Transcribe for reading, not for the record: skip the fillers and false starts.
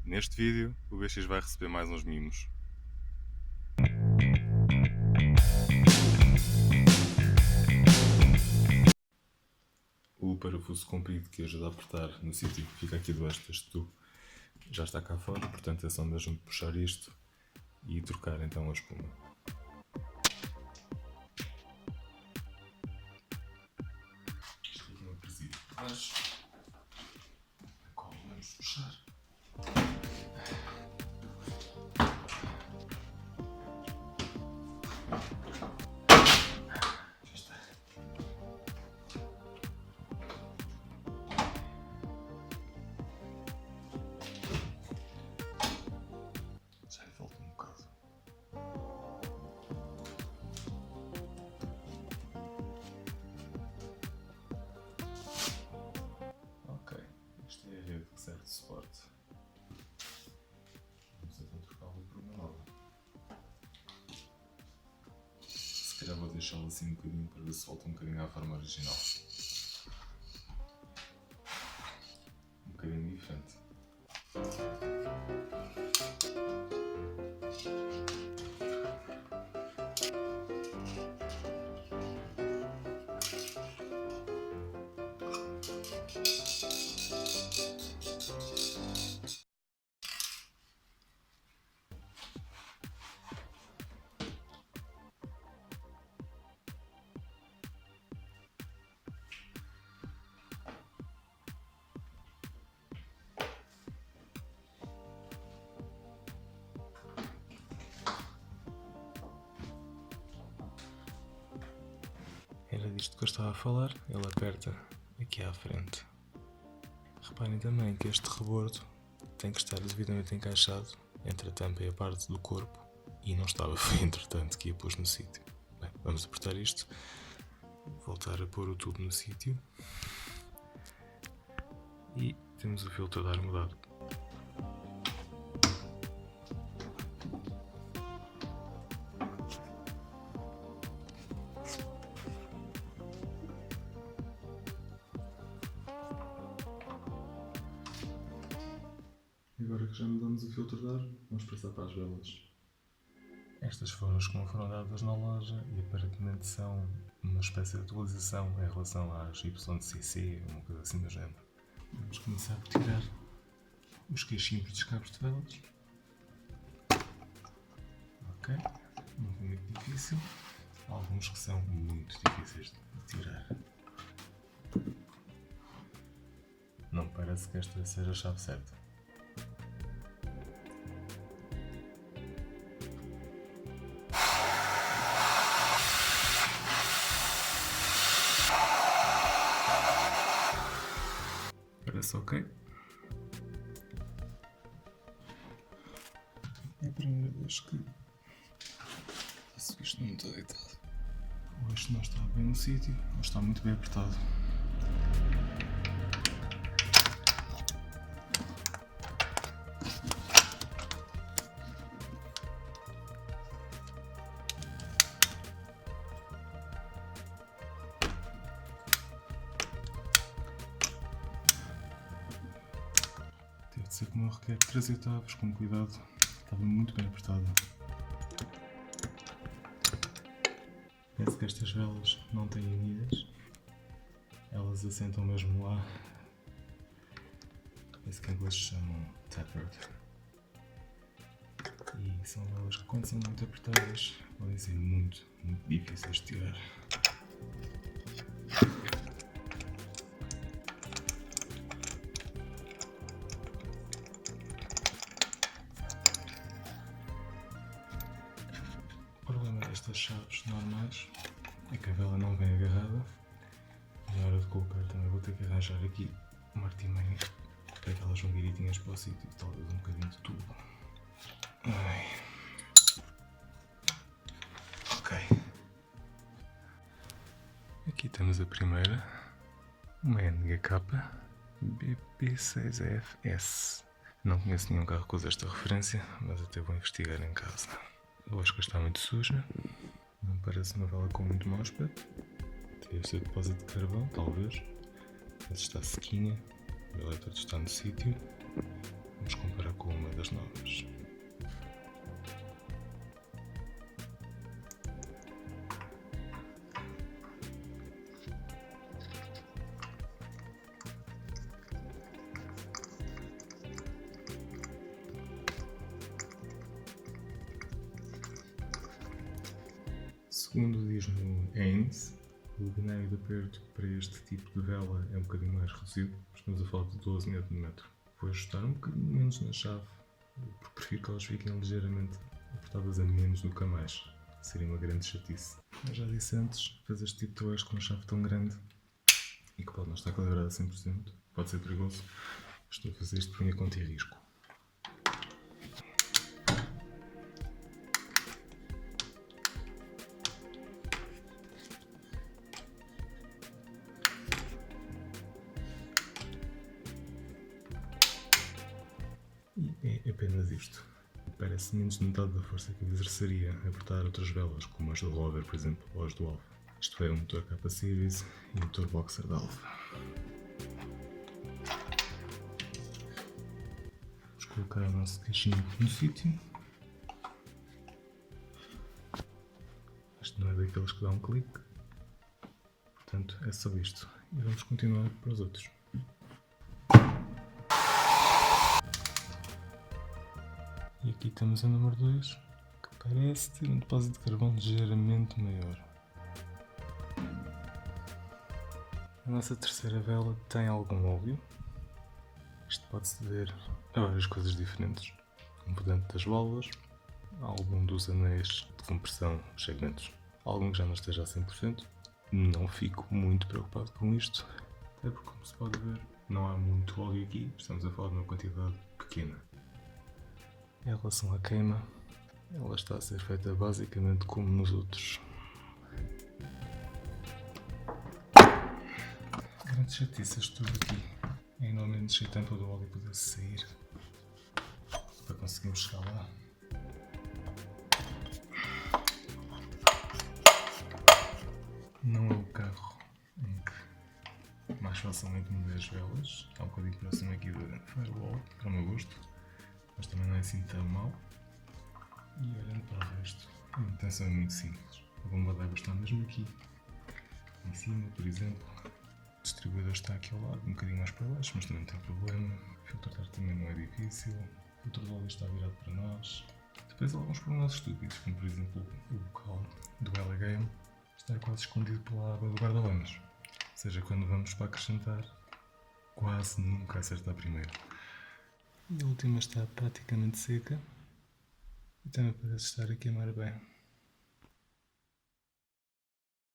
Neste vídeo, o BX vai receber mais uns mimos. O parafuso comprido que ajuda a apertar no sítio que fica aqui debaixo deste tubo já está cá fora, portanto é só mesmo puxar isto e trocar então a espuma. Isto aqui é um presídio de baixo, a qual vamos puxar. Já lhe falta um bocado. Ok, esta é a rede que serve de suporte. Vamos então trocá-la por uma nova. Se calhar vou deixá-la assim um bocadinho para ver se volta um bocadinho à forma original. Um bocadinho diferente. Era disto que eu estava a falar, ele aperta aqui à frente. Reparem também que este rebordo tem que estar devidamente encaixado entre a tampa e a parte do corpo e não estava, foi entretanto que a pus no sítio. Bem, vamos apertar isto, voltar a pôr o tubo no sítio e temos o filtro de ar mudado. Agora que já mudamos o filtro de ar, vamos passar para as velas. Estas foram as que não foram dadas na loja e aparentemente são uma espécie de atualização em relação às YCC, uma coisa assim do género. Vamos começar por tirar os queixinhos dos cabos de velas. Ok, não foi muito difícil. Há alguns que são muito difíceis de tirar. Não parece que esta seja a chave certa. Parece ok. É a primeira vez que isto não está deitado. Ou este não está bem no sítio, ou está muito bem apertado. Teve de ser como eu requer 3 etapas, com cuidado, estava muito bem apertada. Penso que estas velas não têm unidas, elas assentam mesmo lá. Isso que em inglês chamam tapered. E são velas que, quando são muito apertadas, podem ser muito difíceis de tirar. O problema destas chaves normais é que a vela não vem agarrada. Na hora de colocar também vou ter que arranjar aqui uma artimanha para que elas vão direitinhas para o sítio, talvez um bocadinho de tubo. Ai. Ok. Aqui temos a primeira, uma NGK BP6FS. Não conheço nenhum carro que use esta referência, mas até vou investigar em casa. A lasca está muito suja, não parece uma vela com muito mau aspecto. Deve ser depósito de carvão, talvez. Esta está sequinha, o elétrode está no sítio. Vamos comparar com uma Segundo diz no Haynes, o binário de aperto para este tipo de vela é um bocadinho mais reduzido, estamos a falar de 12 Nm. Vou ajustar um bocadinho menos na chave, porque prefiro que elas fiquem ligeiramente apertadas a menos do que a mais. Seria uma grande chatice. Mas já disse antes, fazer este tipo de trabalhos com uma chave tão grande e que pode não estar calibrada a 100%, pode ser perigoso. Estou a fazer isto por minha conta e risco. E é apenas isto. Parece menos de metade da força que eu exerceria a apertar outras velas, como as do Rover, por exemplo, ou as do Alfa. Isto é o motor K Series e o motor Boxer da Alfa. Vamos colocar o nosso caixinho no sítio. Este não é daqueles que dá um clique. Portanto, é só isto. E vamos continuar para os outros. E aqui temos a número 2, que parece ter um depósito de carvão ligeiramente maior. A nossa terceira vela tem algum óleo. Isto pode-se dever a várias coisas diferentes. Componente das válvulas, algum dos anéis de compressão dos segmentos. Algum que já não esteja a 100%. Não fico muito preocupado com isto, até porque, como se pode ver, não há muito óleo aqui. Estamos a falar de uma quantidade pequena. Em relação à queima, ela está a ser feita basicamente como nos outros. Grande chatice este tudo aqui. É enormemente excitante para o óleo poder sair para conseguirmos chegar lá. Não é o carro em que mais facilmente mudei as velas. Está um bocadinho próximo aqui da Firewall, para o meu gosto, mas também não é assim tão mau. E olhando para o resto, a manutenção é muito simples. A bomba de água está mesmo aqui em cima, por exemplo. O distribuidor está aqui ao lado, um bocadinho mais para baixo, mas também não tem problema. O filtro de ar também não é difícil. O filtro de óleo está virado para nós. Depois há alguns problemas estúpidos, como por exemplo o bocal do LGM está quase escondido pela água do guarda-lamas. Ou seja, quando vamos para acrescentar, quase nunca acerta a primeira. E a última está praticamente seca e também parece estar a queimar bem.